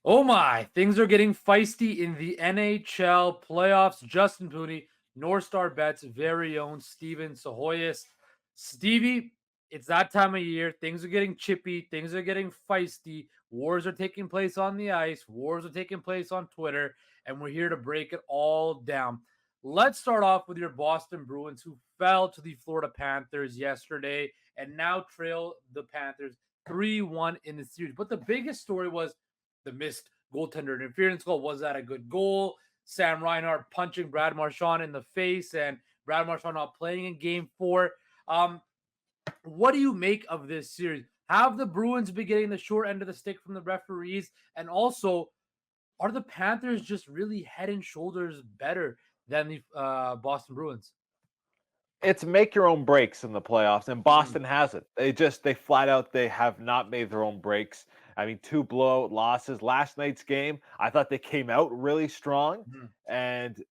Oh my, things are getting feisty in the NHL playoffs. Justin Pooni, NorthStar Bets very own Steven Sahoyas. Stevie, it's that time of year. Things are getting chippy. Things are getting feisty. Wars are taking place on the ice. Wars are taking place on Twitter. And we're here to break it all down. Let's start off with your Boston Bruins, who fell to the Florida Panthers yesterday and now trail the Panthers 3-1 in the series. But the biggest story was the missed goaltender interference goal. Was that a good goal? Sam Reinhart punching Brad Marchand in the face and Brad Marchand not playing in game 4. Um, what do you make of this series? Have the Bruins been getting the short end of the stick from the referees? And also, are the Panthers just really head and shoulders better than the Boston Bruins? It's make your own breaks in the playoffs, and Mhm, Boston hasn't. They flat out they have not made their own breaks. I mean, 2 blowout losses. Last night's game, I thought they came out really strong, mhm, and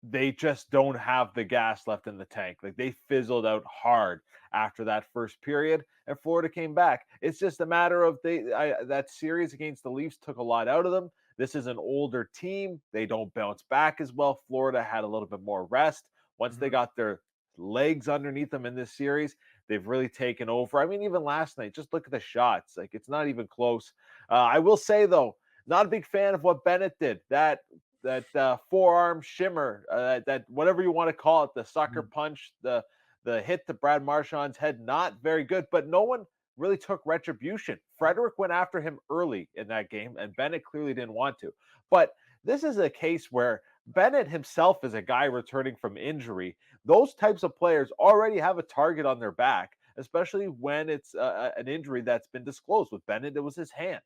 they just don't have the gas left in the tank. Like, they fizzled out hard after that first period, and Florida came back. It's just a matter of that series against the Leafs took a lot out of them. This is an older team. They don't bounce back as well. Florida had a little bit more rest. Once they mhm. got their legs underneath them in this series, they've really taken over. I mean, even last night, just look at the shots. Like, it's not even close. I will say, though, not a big fan of what Bennett did. That forearm shimmer, that whatever you want to call it, the sucker Mhm. punch, the hit to Brad Marchand's head, not very good. But no one really took retribution. Frederick went after him early in that game, and Bennett clearly didn't want to. But this is a case where Bennett himself is a guy returning from injury. Those types of players already have a target on their back, especially when it's an injury that's been disclosed. With Bennett, it was his hand.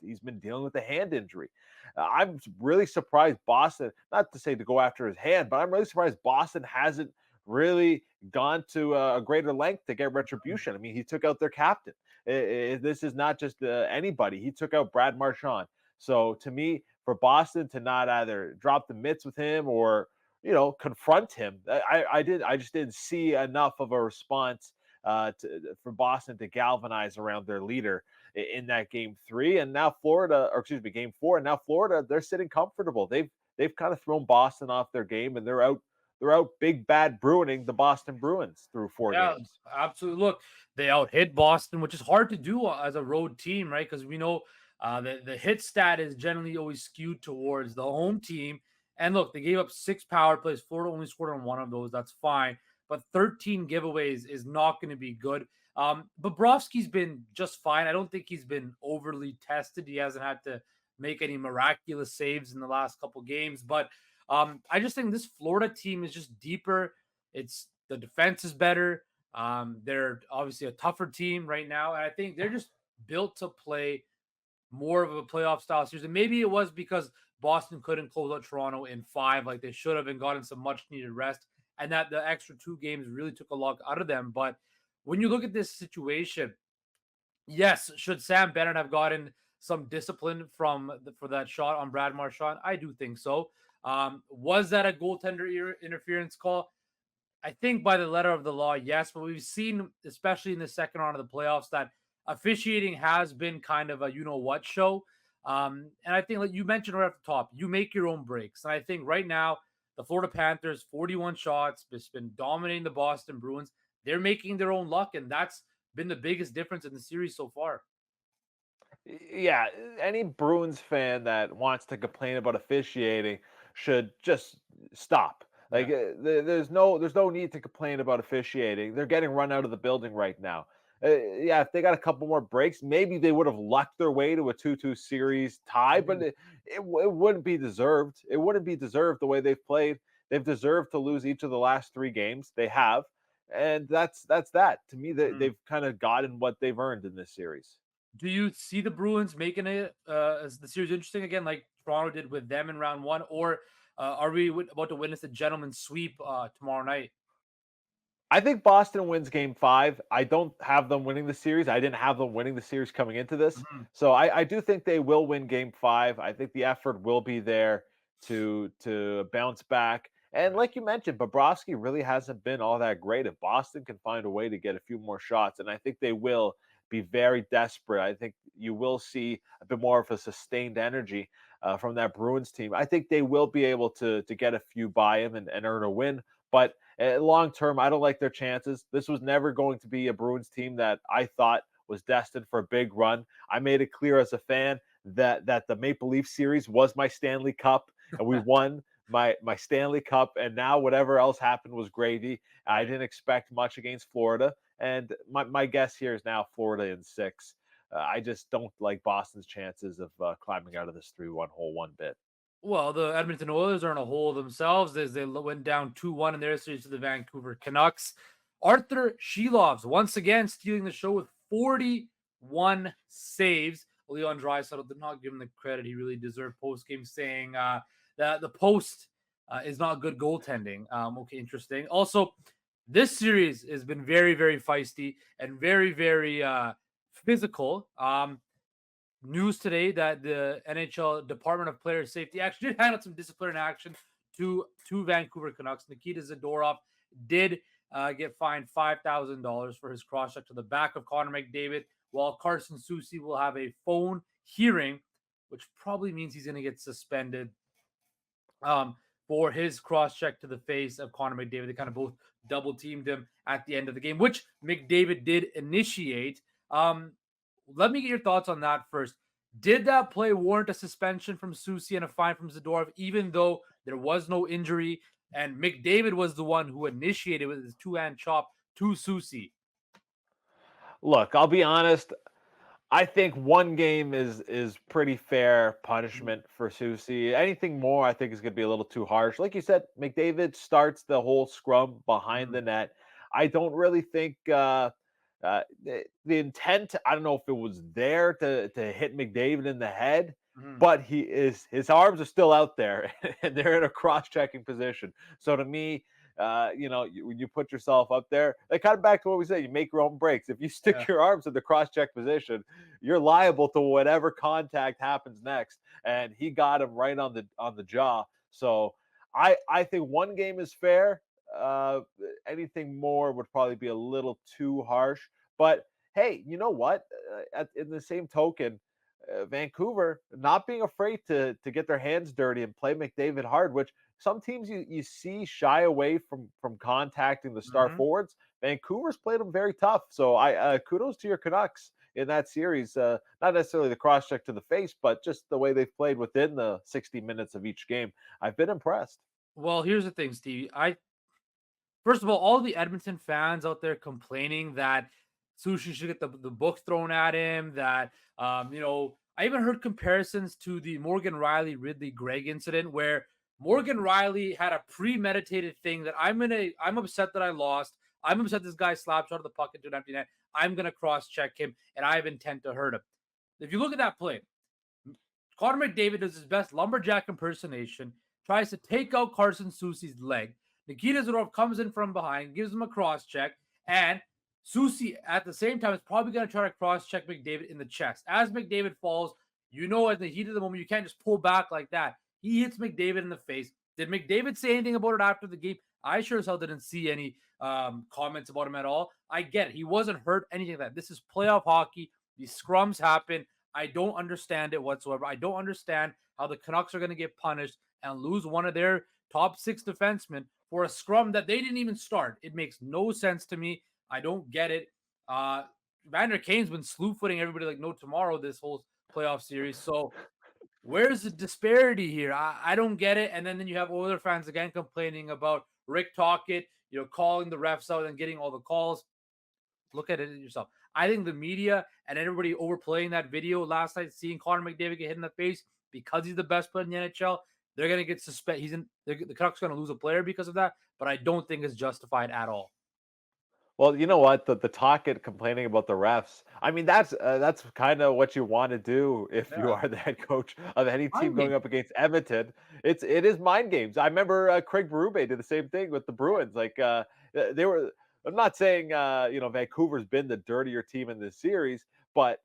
He's been dealing with a hand injury. I'm really surprised Boston, not to say to go after his hand, but I'm really surprised Boston hasn't really gone to a greater length to get retribution. I mean, he took out their captain. This is not just anybody. He took out Brad Marchand. So to me, for Boston to not either drop the mitts with him or confront him, I just didn't see enough of a response for Boston to galvanize around their leader in that game 3. And now Florida, or excuse me, game 4, and now Florida, they're sitting comfortable. They've kind of thrown Boston off their game, and they're out big bad Bruining the Boston Bruins through 4 Yeah, games. absolutely. Look, they out hit Boston, which is hard to do as a road team, right? Because we know the hit stat is generally always skewed towards the home team. And look, they gave up 6 power plays. Florida only scored on one of those. That's fine. But 13 giveaways is not going to be good. Bobrovsky's been just fine. I don't think he's been overly tested. He hasn't had to make any miraculous saves in the last couple games. But I just think this Florida team is just deeper. It's the defense is better. They're obviously a tougher team right now, and I think they're just built to play more of a playoff style series. And maybe it was because Boston couldn't close out Toronto in 5 like they should have and gotten some much needed rest, and that the extra 2 games really took a lot out of them. But when you look at this situation, yes, should Sam Bennett have gotten some discipline for that shot on Brad Marchand? I do think so. Was that a goaltender interference call? I think by the letter of the law, yes, but we've seen, especially in the second round of the playoffs, that officiating has been kind of a you know what show. And I think, like you mentioned right off the top, you make your own breaks. And I think right now, the Florida Panthers, 41 shots, just been dominating the Boston Bruins. They're making their own luck, and that's been the biggest difference in the series so far. Yeah, any Bruins fan that wants to complain about officiating should just stop. Like, Yeah. there's no need to complain about officiating. They're getting run out of the building right now. Yeah, if they got a couple more breaks, maybe they would have lucked their way to a 2-2 series tie, but Mhm. it wouldn't be deserved. It wouldn't be deserved the way they've played. They've deserved to lose each of the last 3 games. They have, and that's that. To me, Mhm. they've kind of gotten what they've earned in this series. Do you see the Bruins making it as the series interesting again, like Toronto did with them in round one, or are we about to witness a gentleman's sweep tomorrow night? I think Boston wins game 5. I don't have them winning the series. I didn't have them winning the series coming into this. Mhm. So I do think they will win game 5. I think the effort will be there to bounce back. And Right. like you mentioned, Bobrovsky really hasn't been all that great. If Boston can find a way to get a few more shots, and I think they will be very desperate. I think you will see a bit more of a sustained energy from that Bruins team. I think they will be able to get a few by him and earn a win. But long term, I don't like their chances. This was never going to be a Bruins team that I thought was destined for a big run. I made it clear as a fan that the Maple Leaf series was my Stanley Cup, and we won my Stanley Cup, and now whatever else happened was gravy. I didn't expect much against Florida, and my guess here is now Florida in 6. I just don't like Boston's chances of climbing out of this 3-1 hole one bit. Well, the Edmonton Oilers are in a hole themselves as they went down 2-1 in their series to the Vancouver Canucks. Arthur Shilovs once again stealing the show with 41 saves. Leon Draisaitl did not give him the credit he really deserved post-game, saying that the post is not good goaltending. Okay, interesting. Also, this series has been very, very feisty and very, very physical. News today that the NHL Department of Player Safety actually did hand out some disciplinary action to Vancouver Canucks. Nikita Zadorov did get fined $5,000 for his cross check to the back of Connor McDavid, while Carson Soucy will have a phone hearing, which probably means he's going to get suspended for his cross check to the face of Connor McDavid. They kind of both double teamed him at the end of the game, which McDavid did initiate. Let me get your thoughts on that first. Did that play warrant a suspension from Soucy and a fine from Zadorov, even though there was no injury and McDavid was the one who initiated with his two-hand chop to Soucy? Look, I'll be honest. I think one game is pretty fair punishment for Soucy. Anything more, I think, is going to be a little too harsh. Like you said, McDavid starts the whole scrum behind Mhm. the net. I don't really think the intent. I don't know if it was there to hit McDavid in the head, Mhm. but his arms are still out there and they're in a cross checking position. So to me, when you put yourself up there, like kind of back to what we said, you make your own breaks. If you stick Yeah. your arms in the cross check position, you're liable to whatever contact happens next. And he got him right on the jaw. So I think one game is fair. Uh, Anything more would probably be a little too harsh. But hey, you know what? In the same token, Vancouver not being afraid to get their hands dirty and play McDavid hard, which some teams you see shy away from contacting the star Mhm. forwards. Vancouver's played them very tough. So I kudos to your Canucks in that series. Not necessarily the cross check to the face, but just the way they've played within the 60 minutes of each game. I've been impressed. Well, here's the thing, Steve. First of all the Edmonton fans out there complaining that Sushi should get the book thrown at him. That I even heard comparisons to the Morgan Riley Ridley Gregg incident where Morgan Riley had a premeditated thing that I'm upset that I lost. I'm upset this guy slapped shot of the puck into an empty net. I'm gonna cross check him and I have intent to hurt him. If you look at that play, Connor McDavid does his best lumberjack impersonation, tries to take out Carson Soucy's leg. Nikita Zadorov comes in from behind, gives him a cross check, and Soucy at the same time is probably going to try to cross check McDavid in the chest. As McDavid falls, at the heat of the moment, you can't just pull back like that. He hits McDavid in the face. Did McDavid say anything about it after the game? I sure as hell didn't see any comments about him at all. I get it. He wasn't hurt, anything like that. This is playoff hockey. These scrums happen. I don't understand it whatsoever. I don't understand how the Canucks are going to get punished and lose one of their top 6 defensemen for a scrum that they didn't even start. It makes no sense to me. I don't get it. Vander Kane's been slew footing everybody like no tomorrow this whole playoff series. So where's the disparity here? I don't get it. And then you have other fans again complaining about Rick Tocchet, calling the refs out and getting all the calls. Look at it yourself. I think the media and everybody overplaying that video last night, seeing Connor McDavid get hit in the face because he's the best player in the NHL, they're gonna get suspended. The Canucks gonna lose a player because of that, but I don't think it's justified at all. Well, you know what? The talk and complaining about the refs. I mean, that's kind of what you want to do if you Yeah, are the head coach of any team mind going game. up against Edmonton. It is mind games. I remember Craig Berube did the same thing with the Bruins. Like they were. I'm not saying Vancouver's been the dirtier team in this series, but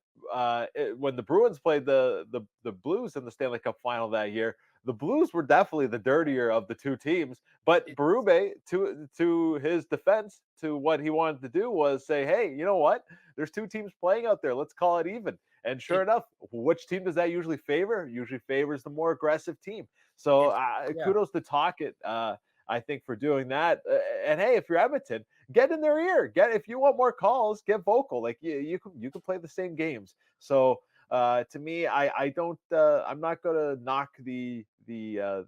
when the Bruins played the Blues in the Stanley Cup final that year, the Blues were definitely the dirtier of the two teams. But It, Berube, to his defense, to what he wanted to do was say, "Hey, you know what? There's two teams playing out there. Let's call it even." And sure it, enough, which team does that usually favor? Usually favors the more aggressive team. So it's yeah. kudos to Talkett, I think, for doing that. And hey, if you're Edmonton, get in their ear. Get if you want more calls, get vocal. Like you can play the same games. So to me, I don't I'm not going to knock the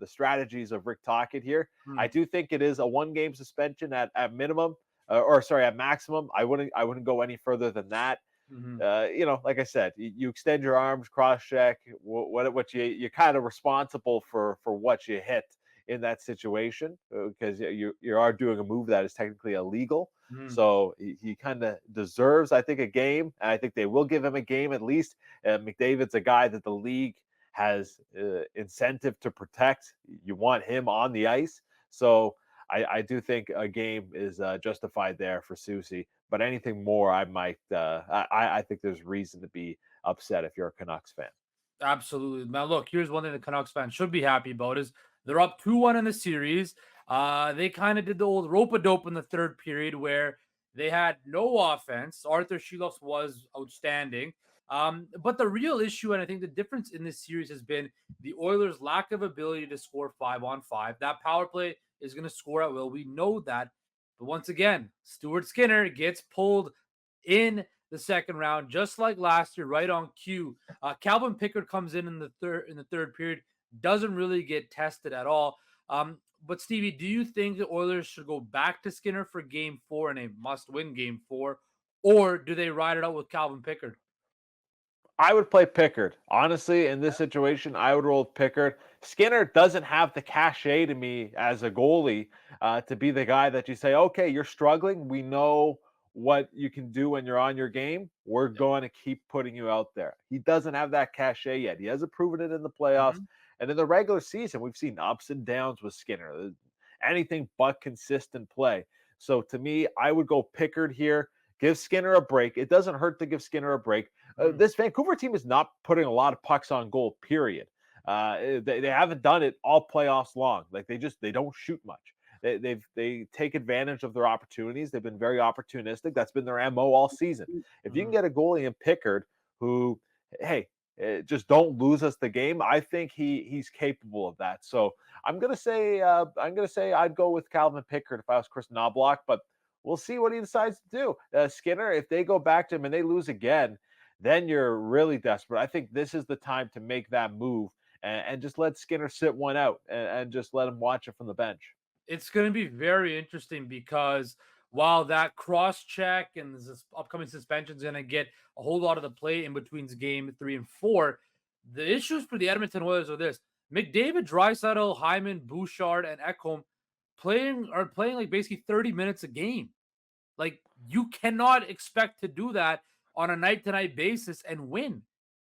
strategies of Rick Tocchet here. I Mm, do think it is a 1 game suspension at minimum, or sorry, at maximum. I wouldn't go any further than that. mhm. Like I said, you extend your arms, cross check. What you're kind of responsible for what you hit in that situation, because you are doing a move that is technically illegal. Mhm. So he kind of deserves, I think, a game, and I think they will give him a game at least. McDavid's a guy that the league has incentive to protect. You want him on the ice, so I do think a game is justified there for Susie. But anything more, I think there's reason to be upset if you're a Canucks fan. Absolutely. Now, look, here's one thing the Canucks fans should be happy about is they're up 2-1 in the series. They kind of did the old rope a dope in the third period where they had no offense. Arthur Shilovs was outstanding. But the real issue, and I think the difference in this series has been the Oilers' lack of ability to score 5-on-5. That power play is going to score at will. We know that. But once again, Stuart Skinner gets pulled in the second round, just like last year, right on cue. Calvin Pickard comes in the third period, doesn't really get tested at all. But Stevie, do you think the Oilers should go back to Skinner for Game 4 and a must-win Game 4, or do they ride it out with Calvin Pickard? I would play Pickard. Honestly, in this situation, I would roll with Pickard. Skinner doesn't have the cachet to me as a goalie to be the guy that you say, okay, you're struggling. We know what you can do when you're on your game. We're Yep. going to keep putting you out there. He doesn't have that cachet yet. He hasn't proven it in the playoffs. Mhm. And in the regular season, we've seen ups and downs with Skinner, anything but consistent play. So to me, I would go Pickard here. Give Skinner a break. It doesn't hurt to give Skinner a break. Mhm. This Vancouver team is not putting a lot of pucks on goal. Period. They haven't done it all playoffs long. Like they don't shoot much. They take advantage of their opportunities. They've been very opportunistic. That's been their mo all season. If you can Mhm. get a goalie in Pickard who, hey, just don't lose us the game, I think he's capable of that. So I'm gonna say I'd go with Calvin Pickard if I was Chris Knobloch, but we'll see what he decides to do. Skinner, if they go back to him and they lose again, then you're really desperate. I think this is the time to make that move and just let Skinner sit one out and just let him watch it from the bench. It's going to be very interesting because while that cross check and this upcoming suspension is going to get a whole lot of the play in between Game 3 and 4, the issues for the Edmonton Oilers are this: McDavid, Draisaitl, Hyman, Bouchard, and Ekholm playing like basically 30 minutes a game. Like, you cannot expect to do that on a night to night basis and win.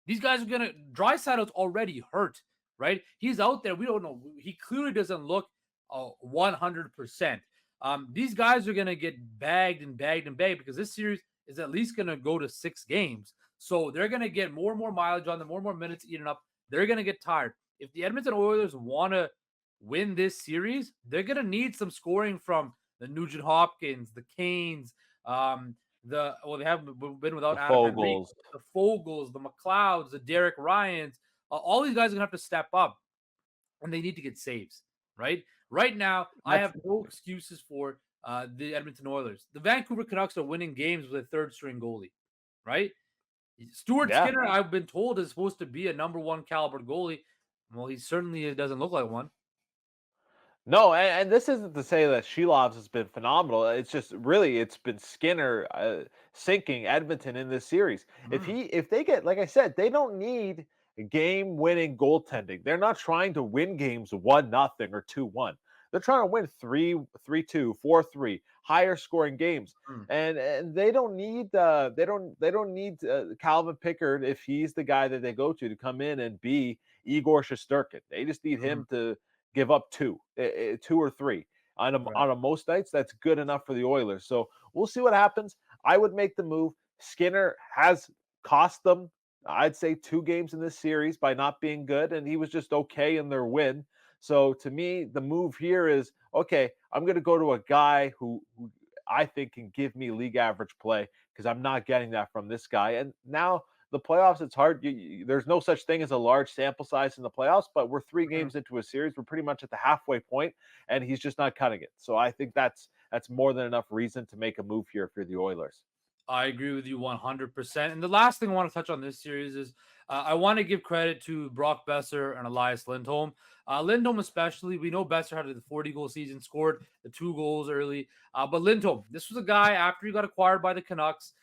These guys are gonna. Drysaitl's already hurt, right? He's out there. We don't know. He clearly doesn't look 100%. These guys are gonna get bagged and bagged and bagged because this series is at least gonna go to 6 games. So they're gonna get more and more mileage on them, more and more minutes eaten up. They're gonna get tired. If the Edmonton Oilers want to win this series, they're gonna need some scoring from the Nugent Hopkins, the Canes, they haven't been The without Adam Henrique, Fogels. the Fogels, the McLeods, the Derek Ryans. All these guys are gonna have to step up, and they need to get saves. Right now, I That's have no excuses for the Edmonton Oilers. The Vancouver Canucks are winning games with a third string goalie. Right, Stuart yeah. Skinner, I've been told, is supposed to be a number one caliber goalie. Well, he certainly doesn't look like one. No, and this isn't to say that Shelovs has been phenomenal. It's just really it's been Skinner sinking Edmonton in this series. Mm, If they get, like I said, they don't need game winning goaltending. They're not trying to win games 1-0 or 2-1. They're trying to win 3-3-2, 4-3, higher scoring games. mm, And they don't need Calvin Pickard, if he's the guy that they go to come in and be Igor Shesterkin. They just need mm, him to give up two or three right. on a most nights. That's good enough for the Oilers. So we'll see what happens. I would make the move. Skinner has cost them, I'd say, 2 games in this series by not being good, and he was just okay in their win. So to me, the move here is okay. I'm going to go to a guy who I think can give me league average play because I'm not getting that from this guy. And now the playoffs, it's hard. There's no such thing as a large sample size in the playoffs, but we're 3 games into a series. We're pretty much at the halfway point, and he's just not cutting it. So I think that's more than enough reason to make a move here for the Oilers. I agree with you 100%. And the last thing I want to touch on this series is I want to give credit to Brock Besser and Elias Lindholm. Lindholm, especially, we know Besser had the 40-goal season, scored the 2 goals early. But Lindholm, this was a guy after he got acquired by the Canucks.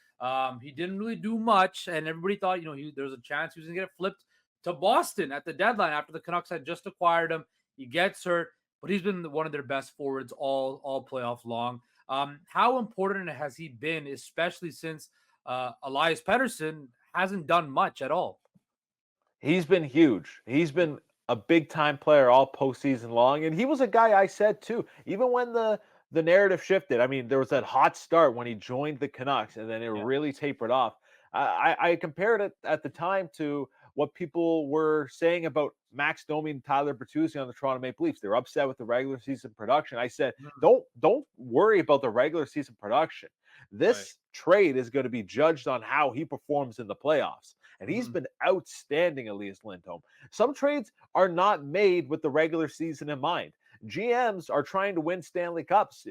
He didn't really do much, and everybody thought, there was a chance he was going to get flipped to Boston at the deadline after the Canucks had just acquired him. He gets hurt, but he's been one of their best forwards all playoff long. How important has he been, especially since Elias Pettersson hasn't done much at all? He's been huge. He's been a big time player all postseason long, and he was a guy I said too. Even when the narrative shifted, I mean, there was that hot start when he joined the Canucks, and then it Yeah. really tapered off. I compared it at the time to what people were saying about Max Domi and Tyler Bertuzzi on the Toronto Maple Leafs. They were upset with the regular season production. I said, Mhm. don't worry about the regular season production. Right. This trade is going to be judged on how he performs in the playoffs. And he's Mhm. been outstanding, Elias Lindholm. Some trades are not made with the regular season in mind. GMs are trying to win Stanley Cups,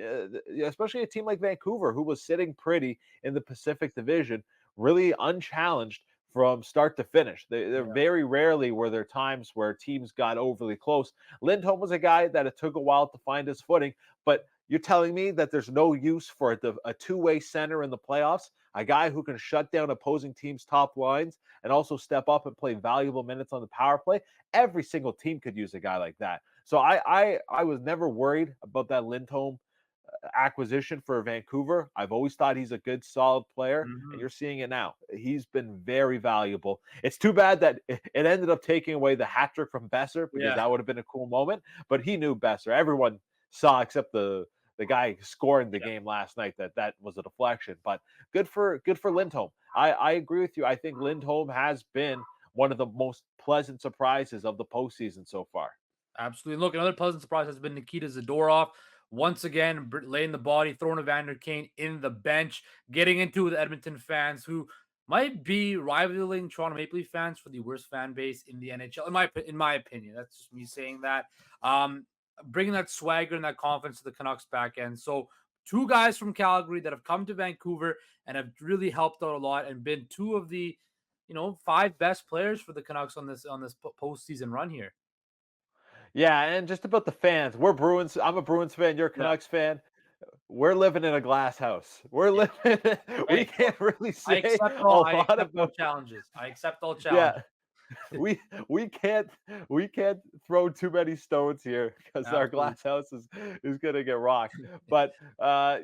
especially a team like Vancouver, who was sitting pretty in the Pacific Division, really unchallenged from start to finish. They're Yeah. very rarely were there times where teams got overly close. Lindholm was a guy that it took a while to find his footing, but you're telling me that there's no use for a two-way center in the playoffs, a guy who can shut down opposing teams' top lines and also step up and play valuable minutes on the power play? Every single team could use a guy like that. So I was never worried about that Lindholm acquisition for Vancouver. I've always thought he's a good, solid player, and Mhm. you're seeing it now. He's been very valuable. It's too bad that it ended up taking away the hat trick from Besser because Yeah. that would have been a cool moment. But he knew Besser. Everyone saw except the guy scoring the Yeah. game last night that was a deflection. But good for Lindholm. I agree with you. I think Lindholm has been one of the most pleasant surprises of the postseason so far. Absolutely. Look, another pleasant surprise has been Nikita Zadorov. Once again, laying the body, throwing Evander Kane in the bench, getting into with Edmonton fans who might be rivaling Toronto Maple Leaf fans for the worst fan base in the NHL. In my opinion, that's just me saying that. Um, Bringing that swagger and that confidence to the Canucks back end. So, two guys from Calgary that have come to Vancouver and have really helped out a lot and been two of the, five best players for the Canucks on this postseason run here. Yeah, and just about the fans, we're Bruins. I'm a Bruins fan. You're a Yeah. Canucks fan. We're living in a glass house. We're Yeah. living. We Hey, can't really I say accept a all I lot accept all about. challenges. I accept all challenges. Yeah, we we can't throw too many stones here because our Absolutely. glass house is gonna get rocked. But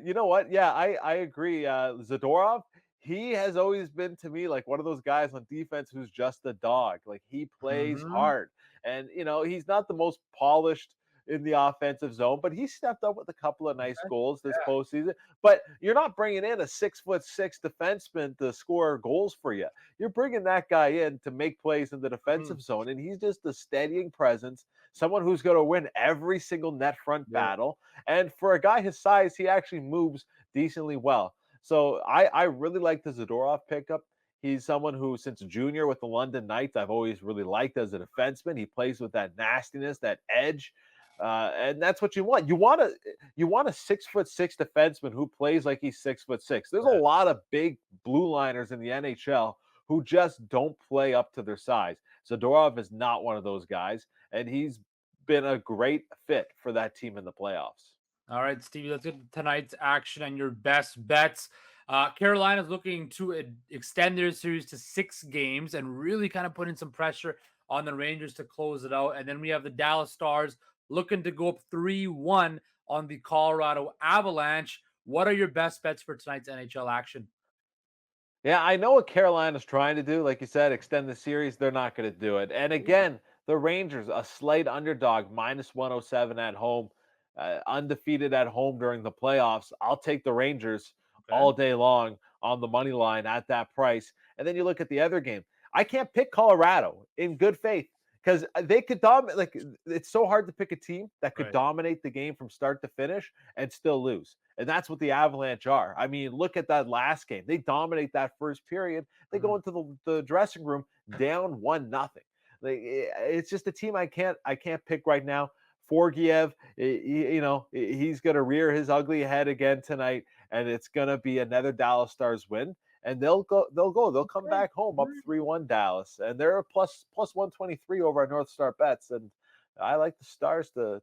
you know what? Yeah, I agree. Zadorov, he has always been to me like one of those guys on defense who's just a dog. Like he plays Mhm. hard, and he's not the most polished in the offensive zone, but he stepped up with a couple of nice Okay. goals this Yeah. postseason. But you're not bringing in a 6'6" defenseman to score goals for you. You're bringing that guy in to make plays in the Mhm. defensive zone, and he's just a steadying presence, someone who's going to win every single net front Yeah. battle. And for a guy his size, he actually moves decently well. So I really like the Zadorov pickup. He's someone who, since junior with the London Knights, I've always really liked as a defenseman. He plays with that nastiness, that edge, and that's what you want. You want a 6'6" defenseman who plays like he's 6'6". There's a Yeah. lot of big blue liners in the NHL who just don't play up to their size. Zadorov is not one of those guys, and he's been a great fit for that team in the playoffs. All right, Stevie, let's get to tonight's action and your best bets. Carolina's looking to extend their series to 6 games and really kind of putting some pressure on the Rangers to close it out. And then we have the Dallas Stars looking to go up 3-1 on the Colorado Avalanche. What are your best bets for tonight's NHL action? Yeah, I know what Carolina's trying to do. Like you said, extend the series. They're not going to do it. And again, the Rangers, a slight underdog, -107 at home, undefeated at home during the playoffs. I'll take the Rangers Okay. all day long on the money line at that price. And then you look at the other game. I can't pick Colorado in good faith because they could dominate. Like, it's so hard to pick a team that could Right. dominate the game from start to finish and still lose. And that's what the Avalanche are. I mean, look at that last game. They dominate that first period. They go Mhm. into the dressing room down 1-0. Like, it's just a team I can't pick right now. Forgiev, he's going to rear his ugly head again tonight, and it's going to be another Dallas Stars win. And they'll come Okay. back home up 3-1 Dallas, and they're a plus 123 over on NorthStar Bets. And I like the Stars to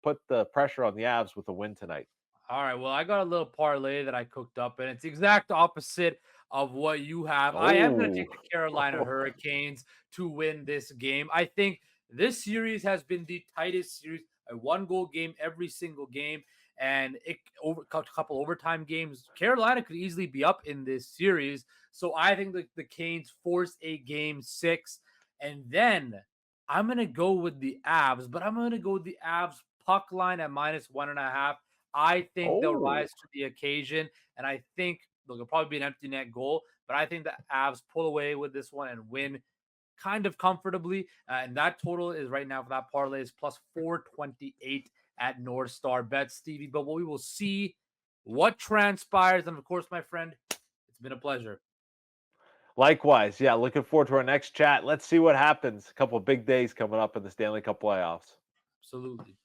put the pressure on the Avs with a win tonight. All right. Well, I got a little parlay that I cooked up, and it's the exact opposite of what you have. I am going to Oh, take the Carolina Hurricanes to win this game. I think this series has been the tightest series, a one-goal game every single game, and it over a couple overtime games. Carolina could easily be up in this series, so I think the Canes force a game six, and then I'm going to go with the Avs, but I'm going to go with the Avs puck line at -1.5. I think they'll oh, rise to the occasion, and I think there'll probably be an empty net goal, but I think the Avs pull away with this one and win kind of comfortably. And that total is right now for that parlay is plus 428 at North Star Bet, Stevie. But we will see what transpires. And of course, my friend, it's been a pleasure. likewise. Yeah, looking forward to our next chat. Let's see what happens. A couple of big days coming up in the Stanley Cup playoffs. Absolutely.